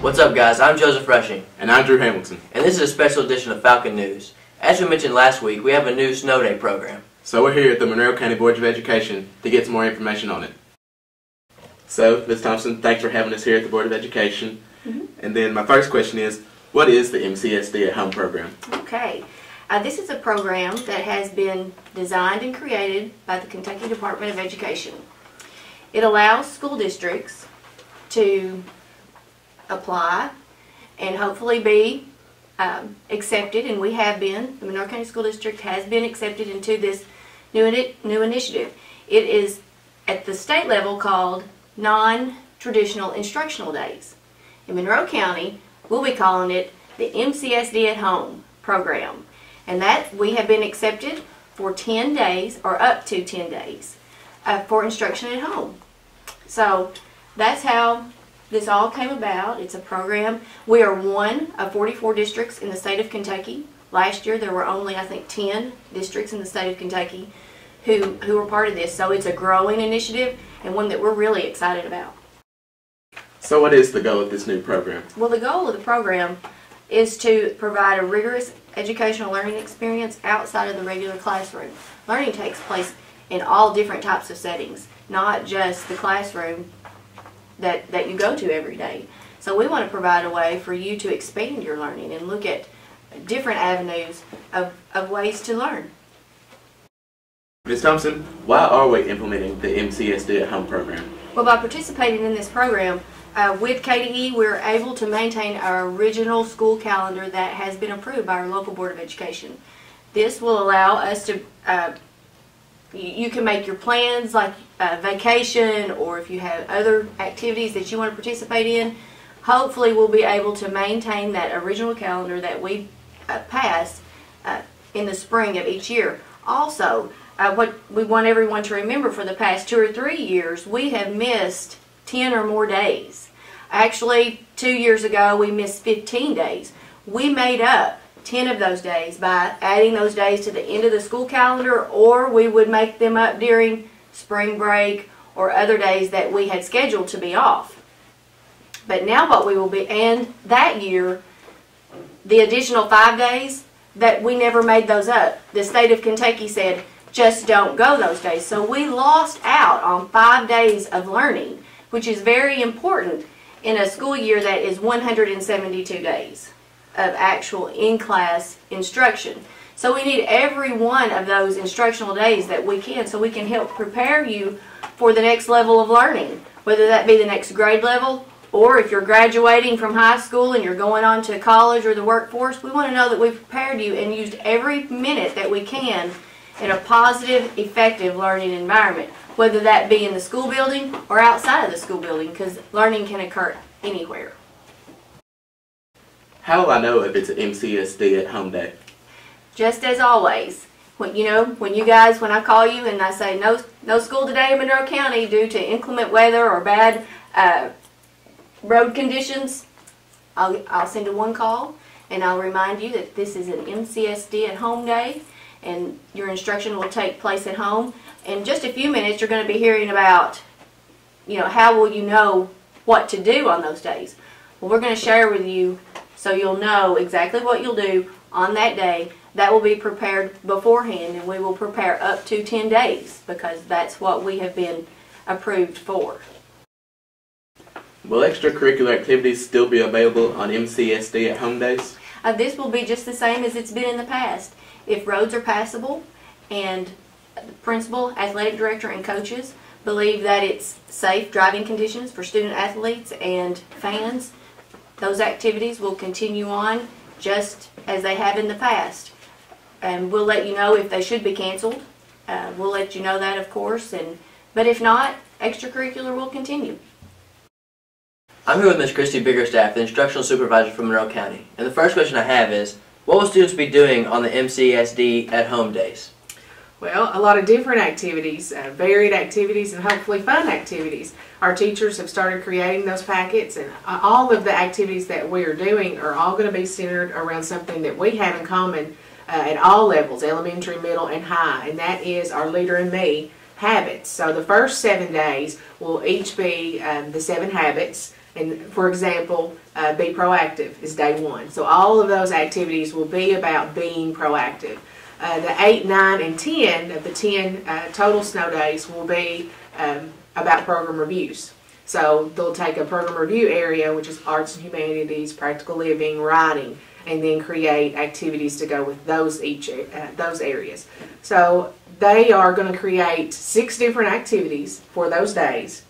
What's up, guys? I'm Joseph Rushing. And I'm Drew Hamilton. And this is a special edition of Falcon News. As we mentioned last week, we have a new snow day program. So we're here at the Monroe County Board of Education to get some more information on it. So, Ms. Thompson, thanks for having us here at the Board of Education. And then my first question is, what is the MCSD Home Program? Okay. This is a program that has been designed and created by the Kentucky Department of Education. It allows school districts to apply and hopefully be accepted, and we have been. The Monroe County School District has been accepted into this new initiative. It is at the state level called Non-Traditional Instructional Days. In Monroe County, we'll be calling it the MCSD at Home program, and that we have been accepted for 10 days or up to 10 days for instruction at home. So that's how this all came about. It's a program. We are one of 44 districts in the state of Kentucky. Last year there were only, I think, 10 districts in the state of Kentucky who were part of this. So it's a growing initiative and one that we're really excited about. So what is the goal of this new program? Well, the goal of the program is to provide a rigorous educational learning experience outside of the regular classroom. Learning takes place in all different types of settings, not just the classroom that you go to every day. So we want to provide a way for you to expand your learning and look at different avenues of ways to learn. Ms. Thompson, why are we implementing the MCSD at Home program? Well, by participating in this program with KDE, we're able to maintain our original school calendar that has been approved by our local Board of Education. This will allow us to you can make your plans like vacation, or if you have other activities that you want to participate in, hopefully we'll be able to maintain that original calendar that we passed in the spring of each year. Also, what we want everyone to remember, for the past 2 or 3 years, we have missed 10 or more days. Actually, 2 years ago we missed 15 days. We made up 10 of those days by adding those days to the end of the school calendar, or we would make them up during spring break or other days that we had scheduled to be off. But now what we will be, and that year, the additional 5 days, that we never made those up. The state of Kentucky said, just don't go those days. So we lost out on 5 days of learning, which is very important in a school year that is 172 days of actual in-class instruction. So we need every one of those instructional days that we can, so we can help prepare you for the next level of learning, whether that be the next grade level, or if you're graduating from high school and you're going on to college or the workforce. We want to know that we've prepared you and used every minute that we can in a positive, effective learning environment, whether that be in the school building or outside of the school building, because learning can occur anywhere. How will I know if it's an MCSD at Home day? Just as always, when I call you and I say no school today in Monroe County due to inclement weather or bad road conditions, I'll send a one call and I'll remind you that this is an MCSD at Home day and your instruction will take place at home. In just a few minutes you're going to be hearing about, how will you know what to do on those days. Well, we're going to share with you so you'll know exactly what you'll do on that day. That will be prepared beforehand, and we will prepare up to 10 days because that's what we have been approved for. Will extracurricular activities still be available on MCSD at Home days? This will be just the same as it's been in the past. If roads are passable and the principal, athletic director, and coaches believe that it's safe driving conditions for student athletes and fans, those activities will continue on just as they have in the past. And we'll let you know if they should be canceled. We'll let you know that, of course. But if not, extracurricular will continue. I'm here with Ms. Christy Biggerstaff, the instructional supervisor from Monroe County. And the first question I have is, what will students be doing on the MCSD at Home days? Well, a lot of different activities, varied activities, and hopefully fun activities. Our teachers have started creating those packets, and all of the activities that we are doing are all going to be centered around something that we have in common at all levels, elementary, middle, and high, and that is our Leader in Me habits. So the first 7 days will each be the 7 habits. And for example, be proactive is day 1. So all of those activities will be about being proactive. The 8, 9, and 10 of the 10 total snow days will be about program reviews. So they'll take a program review area, which is arts and humanities, practical living, writing, and then create activities to go with those areas. So they are going to create 6 different activities for those days.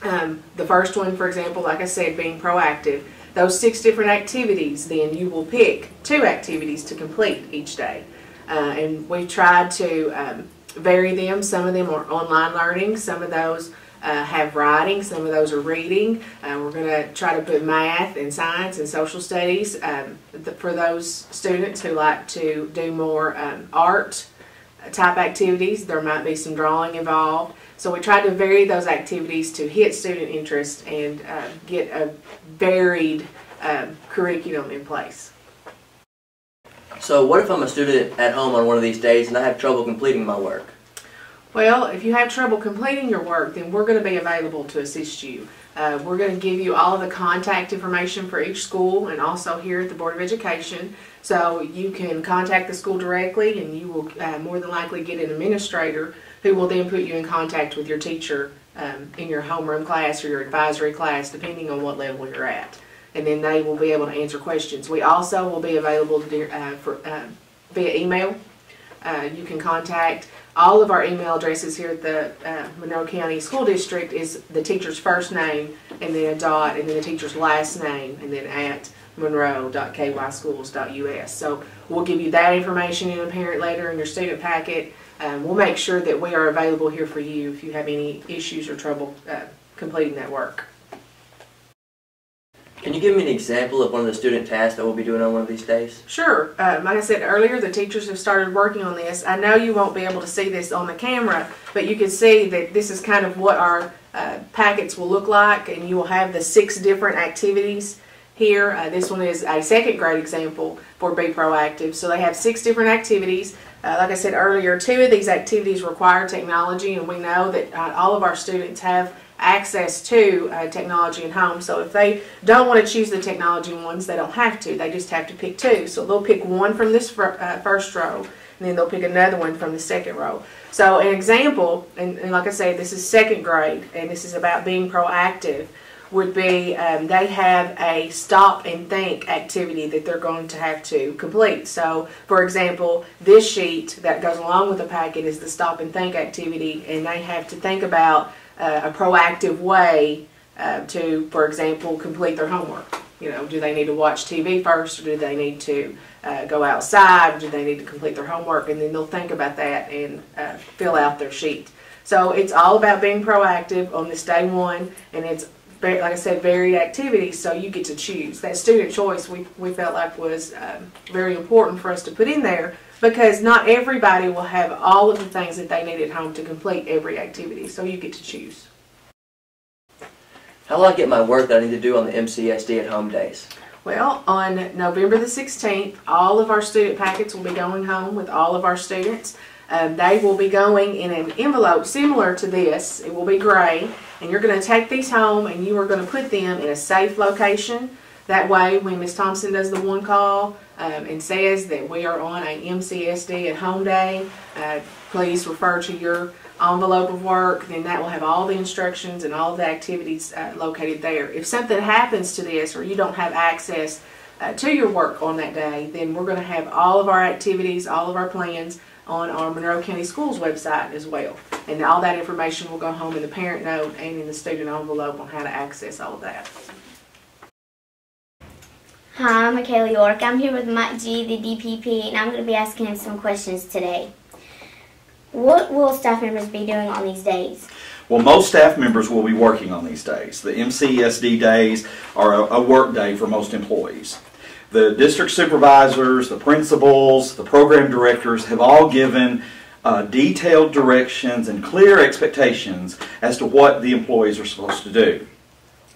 The first one, for example, like I said, being proactive. Those 6 different activities, then you will pick 2 activities to complete each day. And we've tried to vary them. Some of them are online learning. Some of those have writing. Some of those are reading. We're going to try to put math and science and social studies for those students who like to do more art type activities. There might be some drawing involved. So we try to vary those activities to hit student interest and get a varied curriculum in place. So what if I'm a student at home on one of these days and I have trouble completing my work? Well, if you have trouble completing your work, then we're going to be available to assist you. We're going to give you all of the contact information for each school and also here at the Board of Education. So you can contact the school directly, and you will more than likely get an administrator who will then put you in contact with your teacher in your homeroom class or your advisory class, depending on what level you're at. And then they will be able to answer questions. We also will be available via email. You can contact all of our email addresses here at the Monroe County School District is the teacher's first name and then a dot and then the teacher's last name and then at monroe.kyschools.us. So we'll give you that information in a parent letter in your student packet. We'll make sure that we are available here for you if you have any issues or trouble completing that work. Can you give me an example of one of the student tasks that we'll be doing on one of these days? Sure. Like I said earlier, the teachers have started working on this. I know you won't be able to see this on the camera, but you can see that this is kind of what our packets will look like, and you will have the 6 different activities here. This one is a 2nd grade example for Be Proactive. So they have 6 different activities. Like I said earlier, 2 of these activities require technology, and we know that all of our students have access to technology at home. So if they don't want to choose the technology ones, they don't have to. They just have to pick 2. So they'll pick one from this first row, and then they'll pick another one from the 2nd row. So an example, and like I said, this is 2nd grade, and this is about being proactive, would be they have a stop and think activity that they're going to have to complete. So for example, this sheet that goes along with the packet is the stop and think activity, and they have to think about a proactive way to, for example, complete their homework. You know, do they need to watch TV first, or do they need to go outside, or do they need to complete their homework? And then they'll think about that and fill out their sheet. So it's all about being proactive on this day 1, and it's, like I said, varied activities, so you get to choose. That student choice we felt like was very important for us to put in there, because not everybody will have all of the things that they need at home to complete every activity, so you get to choose. How will I get my work that I need to do on the MCSD at home days? Well, on November the 16th, all of our student packets will be going home with all of our students. They will be going in an envelope similar to this. It will be gray, and you're going to take these home and you are going to put them in a safe location. That way, when Ms. Thompson does the one call and says that we are on a MCSD at home day, please refer to your envelope of work. Then that will have all the instructions and all the activities located there. If something happens to this, or you don't have access to your work on that day, then we're going to have all of our activities, all of our plans on our Monroe County Schools website as well. And all that information will go home in the parent note and in the student envelope on how to access all of that. Hi, I'm Michaela York. I'm here with Mike G, the DPP, and I'm going to be asking him some questions today. What will staff members be doing on these days? Well, most staff members will be working on these days. The MCSD days are a work day for most employees. The district supervisors, the principals, the program directors have all given detailed directions and clear expectations as to what the employees are supposed to do.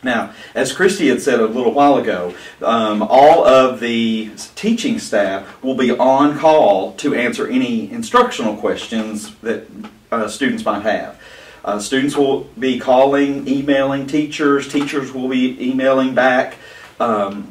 Now, as Christy had said a little while ago, all of the teaching staff will be on call to answer any instructional questions that students might have. Students will be calling, emailing teachers. Teachers will be emailing back.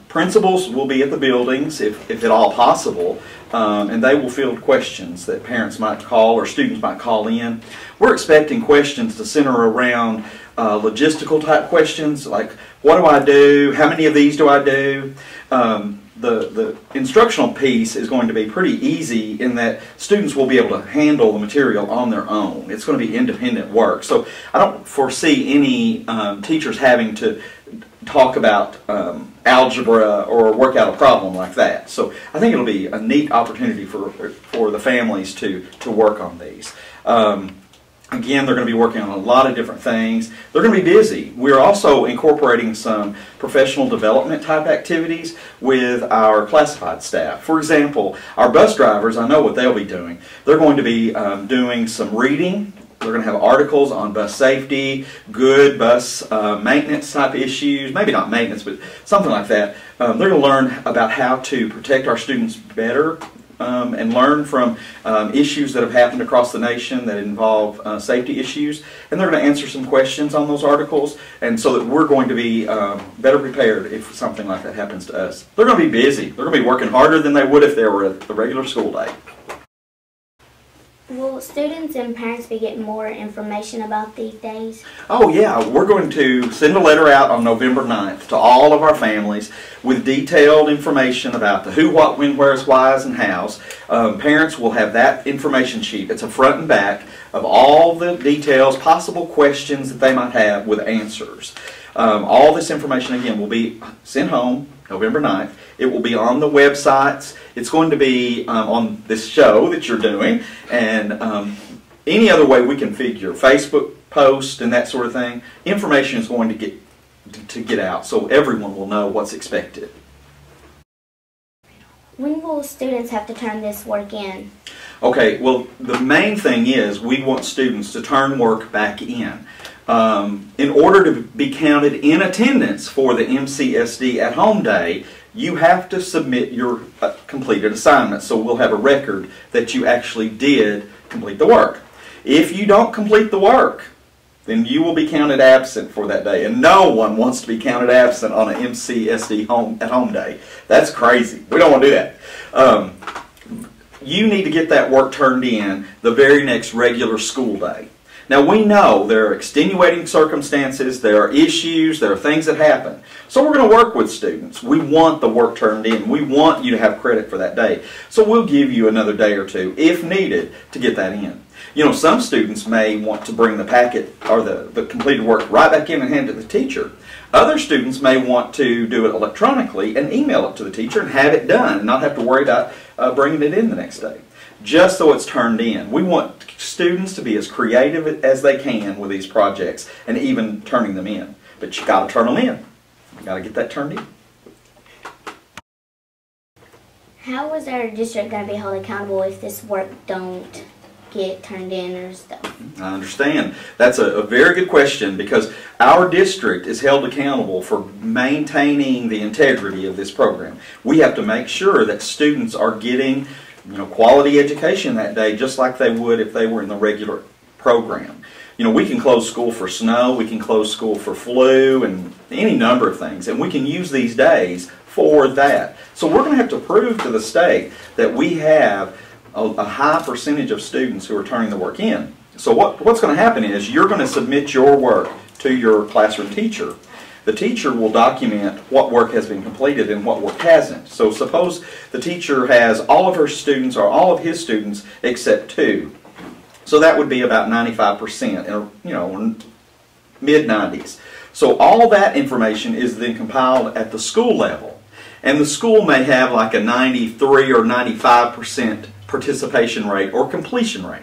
Principals will be at the buildings, if at all possible, and they will field questions that parents might call or students might call in. We're expecting questions to center around logistical type questions like, what do I do? How many of these do I do? The instructional piece is going to be pretty easy in that students will be able to handle the material on their own. It's going to be independent work. So I don't foresee any teachers having to talk about algebra or work out a problem like that. So I think it'll be a neat opportunity for the families to work on these. Again, they're going to be working on a lot of different things. They're going to be busy. We're also incorporating some professional development type activities with our classified staff. For example, our bus drivers, I know what they'll be doing. They're going to be doing some reading. They're going to have articles on bus safety, good bus maintenance type issues, maybe not maintenance, but something like that. They're going to learn about how to protect our students better and learn from issues that have happened across the nation that involve safety issues. And they're going to answer some questions on those articles, and so that we're going to be better prepared if something like that happens to us. They're going to be busy. They're going to be working harder than they would if they were a regular school day. Will students and parents be getting more information about these days? Oh yeah, we're going to send a letter out on November 9th to all of our families with detailed information about the who, what, when, where's, why's, and how's. Parents will have that information sheet. It's a front and back of all the details, possible questions that they might have with answers. All this information, again, will be sent home November 9th. It will be on the websites. It's going to be on this show that you're doing, and any other way we can figure, Facebook post and that sort of thing. Information is going to get out so everyone will know what's expected. When will students have to turn this work in? Okay, well, the main thing is we want students to turn work back in. In order to be counted in attendance for the MCSD at Home Day, you have to submit your completed assignment, so we'll have a record that you actually did complete the work. If you don't complete the work, then you will be counted absent for that day, and no one wants to be counted absent on an MCSD at Home Day. That's crazy. We don't want to do that. You need to get that work turned in the very next regular school day. Now, we know there are extenuating circumstances, there are issues, there are things that happen. So we're going to work with students. We want the work turned in. We want you to have credit for that day. So we'll give you another day or two, if needed, to get that in. You know, some students may want to bring the packet or the completed work right back in and hand it to the teacher. Other students may want to do it electronically and email it to the teacher and have it done and not have to worry about bringing it in the next day, just so it's turned in. We want students to be as creative as they can with these projects and even turning them in. But you got to turn them in. You got to get that turned in. How is our district going to be held accountable if this work don't get turned in or stuff? I understand. That's a very good question, because our district is held accountable for maintaining the integrity of this program. We have to make sure that students are getting quality education that day, just like they would if they were in the regular program. We can close school for snow, we can close school for flu, and any number of things, and we can use these days for that. So we're going to have to prove to the state that we have a high percentage of students who are turning the work in. So what's going to happen is you're going to submit your work to your classroom teacher. The teacher will document what work has been completed and what work hasn't. So suppose the teacher has all of her students or all of his students except 2. So that would be about 95%, or mid-90s. So all that information is then compiled at the school level. And the school may have like a 93 or 95% participation rate or completion rate.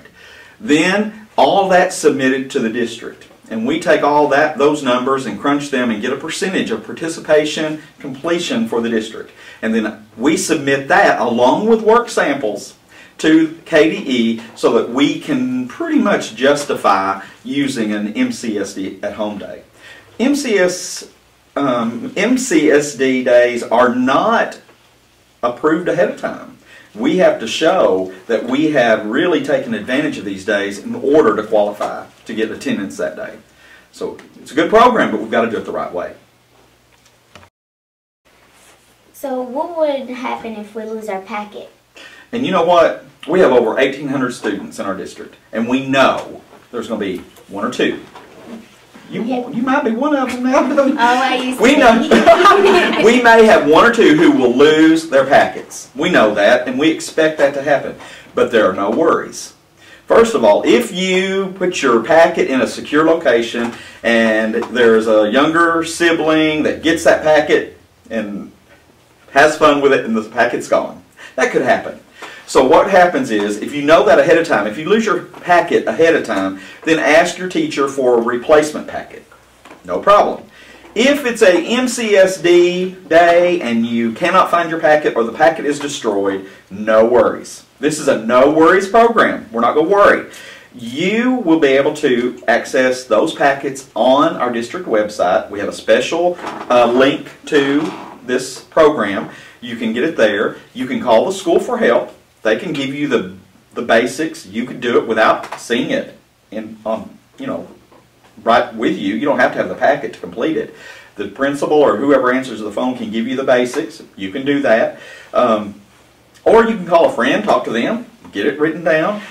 Then all that's submitted to the district. And we take all those numbers and crunch them and get a percentage of participation, completion for the district. And then we submit that along with work samples to KDE so that we can pretty much justify using an MCSD at Home Day. MCSD MCSD days are not approved ahead of time. We have to show that we have really taken advantage of these days in order to qualify to get attendance that day. So it's a good program, but we've got to do it the right way. So what would happen if we lose our packet? And you know what? We have over 1,800 students in our district, and we know there's going to be one or two. You might be one of them now. Oh, I used to We be. know we may have one or two who will lose their packets. We know that, and we expect that to happen. But there are no worries. First of all, if you put your packet in a secure location and there's a younger sibling that gets that packet and has fun with it and the packet's gone, that could happen. So what happens is, if you know that ahead of time, if you lose your packet ahead of time, then ask your teacher for a replacement packet. No problem. If it's a MCSD day and you cannot find your packet or the packet is destroyed, no worries. This is a no worries program. We're not going to worry. You will be able to access those packets on our district website. We have a special link to this program. You can get it there. You can call the school for help. They can give you the basics. You could do it without seeing it right with you. You don't have to have the packet to complete it. The principal or whoever answers the phone can give you the basics. You can do that. Or you can call a friend, talk to them, get it written down.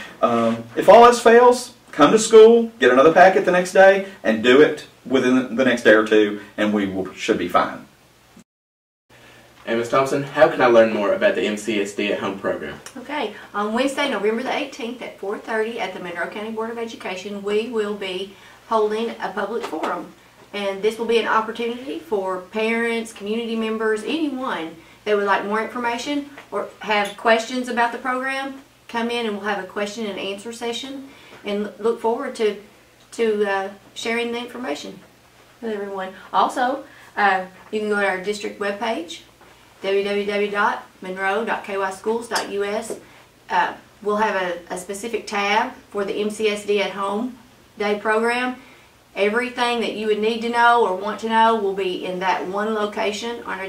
If all else fails, come to school, get another packet the next day, and do it within the next day or two, and should be fine. And Ms. Thompson, how can I learn more about the MCSD at Home program? Okay, on Wednesday, November the 18th at 4:30 at the Monroe County Board of Education, we will be holding a public forum. And this will be an opportunity for parents, community members, anyone that would like more information or have questions about the program, come in and we'll have a question and answer session, and look forward to sharing the information with everyone. Also, you can go to our district webpage, www.monroe.kyschools.us. We'll have a specific tab for the MCSD at Home Day program. Everything that you would need to know or want to know will be in that one location on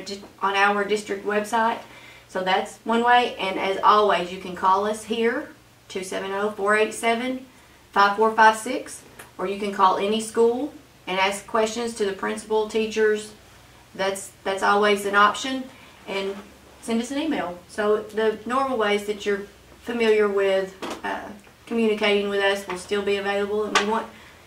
our district website. So that's one way. And as always, you can call us here, 270-487-5456, or you can call any school and ask questions to the principal, teachers. That's always an option. And send us an email. So the normal ways that you're familiar with communicating with us will still be available, and we want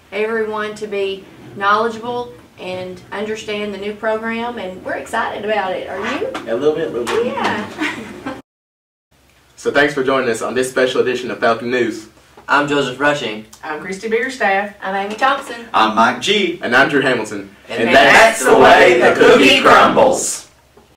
everyone to be knowledgeable and understand the new program, and we're excited about it. Are you? A little bit. Yeah. So thanks for joining us on this special edition of Falcon News. I'm Joseph Rushing. I'm Christy Biggerstaff. I'm Amy Thompson. I'm Mike G. And I'm Drew Hamilton. And that's the way the cookie crumbles.